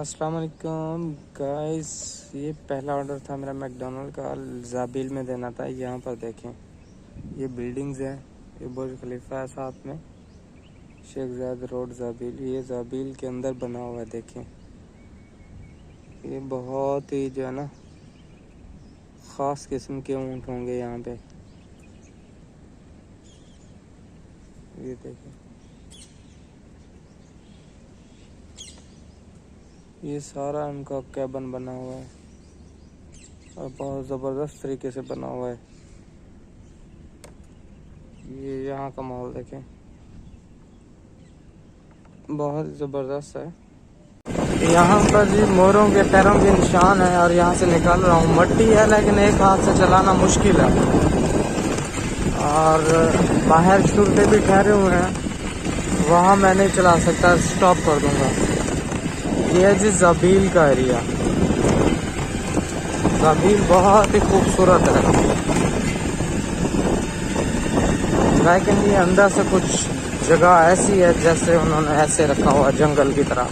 अस्सलाम वालेकुम गाइस, ये पहला ऑर्डर था मेरा मैकडोनल्ड का, ज़ाबील में देना था। यहाँ पर देखें, ये बिल्डिंग्स है, ये बुर्ज खलीफा है, साथ में शेख ज़ायद रोड ज़ाबील। ये ज़ाबील के अंदर बना हुआ है। देखें, ये बहुत ही जो है ना ख़ास किस्म के ऊँट होंगे यहाँ पे। ये देखें, ये सारा इनका कैबन बना हुआ है और बहुत ज़बरदस्त तरीके से बना हुआ है। ये यहाँ का माहौल देखें, बहुत ज़बरदस्त है। यहाँ पर जी मोरों के पैरों के निशान है और यहाँ से निकाल रहा हूँ। मट्टी है लेकिन एक हाथ से चलाना मुश्किल है और बाहर शुरते भी ठहरे हुए हैं, वहाँ मैं नहीं चला सकता, स्टॉप कर दूँगा। ये है जी ज़ाबील का एरिया। ज़ाबील बहुत ही खूबसूरत है, लेकिन ये अंदर से कुछ जगह ऐसी है जैसे उन्होंने ऐसे रखा हुआ जंगल की तरह।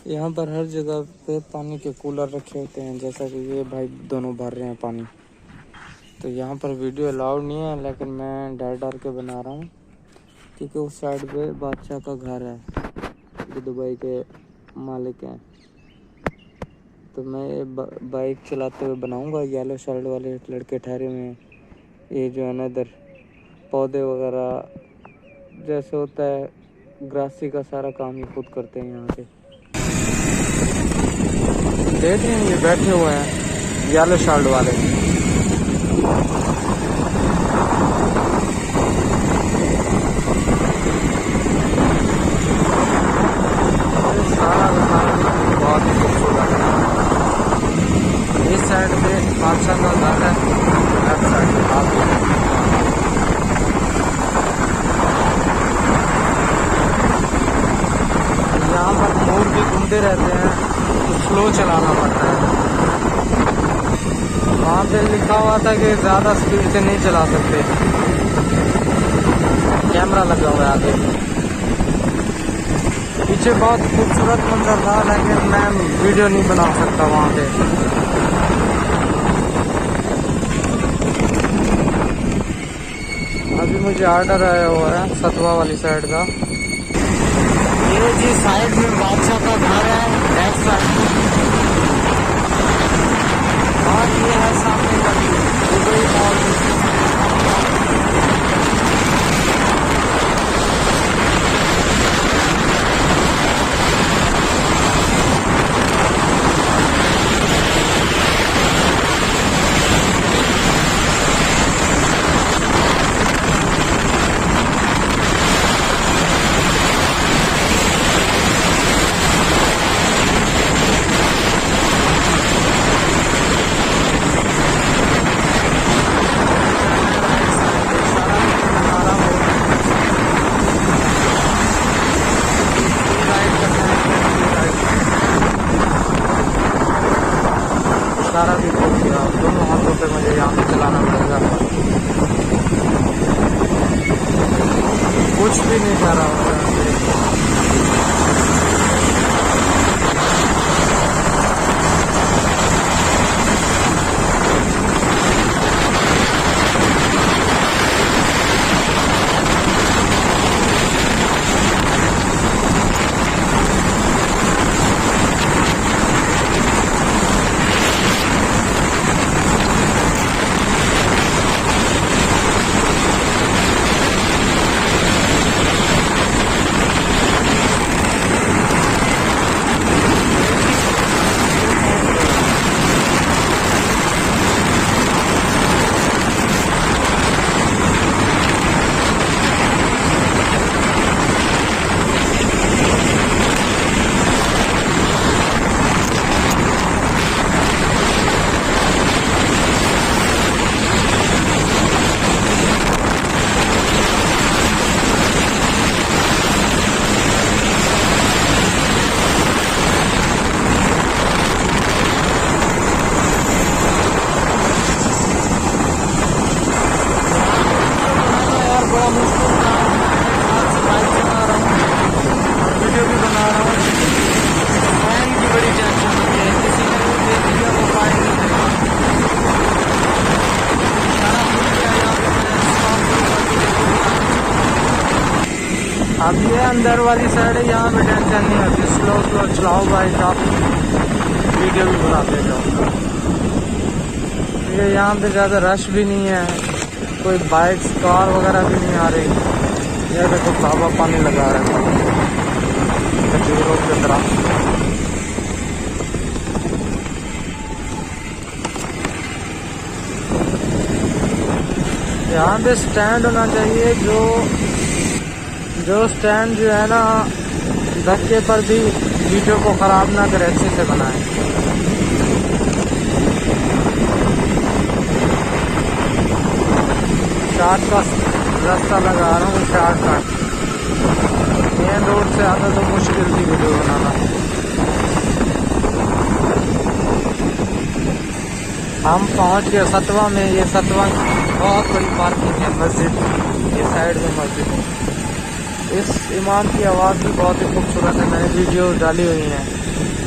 यहाँ पर हर जगह पे पानी के कूलर रखे होते हैं, जैसा कि ये भाई दोनों भर रहे हैं पानी। तो यहाँ पर वीडियो अलाउड नहीं है, लेकिन मैं डर के बना रहा हूँ क्योंकि उस साइड पे बादशाह का घर है, जो दुबई के मालिक हैं। तो मैं बाइक चलाते हुए बनाऊंगा। येलो शर्ट वाले लड़के ठहरे हुए हैं, ये जो है ना इधर पौधे वगैरह जैसे होता है, ग्रासी का सारा काम ही खुद करते हैं यहाँ पे। देख रहे हैं, ये बैठे हुए हैं येलो शर्ट वाले। बहुत ही खूबसूरत है। इस साइड पे बादशाह का घर है, लेफ्ट साइड पे यहाँ पर मोर भी घूमते रहते हैं, तो स्लो चलाना पड़ता है। वहाँ पे लिखा हुआ था कि ज़्यादा स्पीड से नहीं चला सकते, कैमरा लगा हुआ है आगे। पीछे बहुत खूबसूरत मंजर था, लेकिन मैं वीडियो नहीं बना सकता वहाँ पे। अभी मुझे ऑर्डर आया हुआ है सतवा वाली साइड का। ये जी साइड में बादशाह का घर है, लेफ्ट साइड में, और ये है सामने का दुबई मॉल। सारा भी खोल दिया, दोनों हाथों पे मुझे यहाँ पे चलाना पड़ेगा, कुछ भी नहीं जा रहा होगा। अब ये अंदर वाली साइड है, यहाँ पे टेंशन नहीं होती, स्लो स्लो चलाओ बाइक, आप वीडियो भी बनाते जाओ। ये यहाँ पे ज़्यादा रश भी नहीं है, कोई बाइक्स कार वगैरह भी नहीं आ रही। ये देखो बाबा पानी लगा रहा है खजूरों की तरह। यहाँ पे स्टैंड होना चाहिए, जो स्टैंड जो है ना धक्के पर भी वीडियो को ख़राब ना करे, अच्छे से बनाए। शॉर्ट का रास्ता लगा रहा हूँ, शॉर्टकट। मेन रोड से आता तो मुश्किल थी वीडियो बनाना। हम पहुँच गए सतवा में। ये सतवा बहुत बड़ी पार्किंग है, मस्जिद, ये साइड में मस्जिद है। इस इमाम की आवाज़ भी बहुत ही खूबसूरत है, मैंने वीडियो डाली हुई है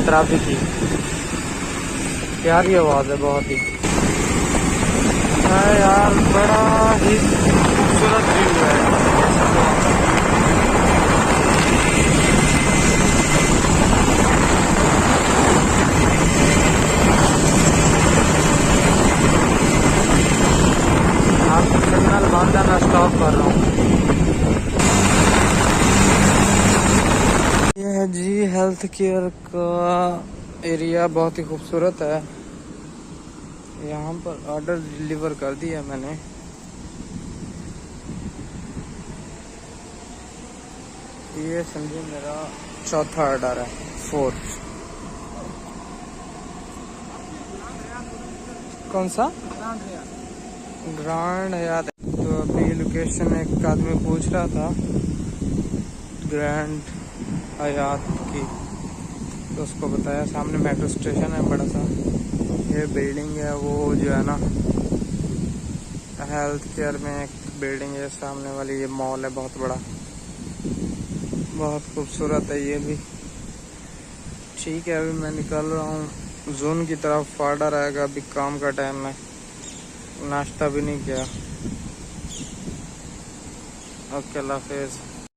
ट्रैफिक की। प्यारी आवाज़ है बहुत ही यार, बड़ा ही खूबसूरत व्यू है। सिग्नल बांधा, मैं स्टॉप कर रहा हूँ। ये है जी हेल्थ केयर का एरिया, बहुत ही खूबसूरत है। यहाँ पर ऑर्डर डिलीवर कर दिया मैंने। ये समझिए मेरा चौथा ऑर्डर है, 4th। कौन सा? ग्रैंड हयात। तो अभी लोकेशन एक आदमी पूछ रहा था ग्रैंड हयात की, तो उसको बताया सामने मेट्रो स्टेशन है बड़ा सा। ये बिल्डिंग है वो जो है ना हेल्थ केयर में एक बिल्डिंग है सामने वाली। ये मॉल है बहुत बड़ा, बहुत खूबसूरत है ये भी। ठीक है, अभी मैं निकल रहा हूँ जून की तरफ। ऑर्डर आएगा, अभी काम का टाइम है, नाश्ता भी नहीं किया। ओके, अल्लाह हाफिज़।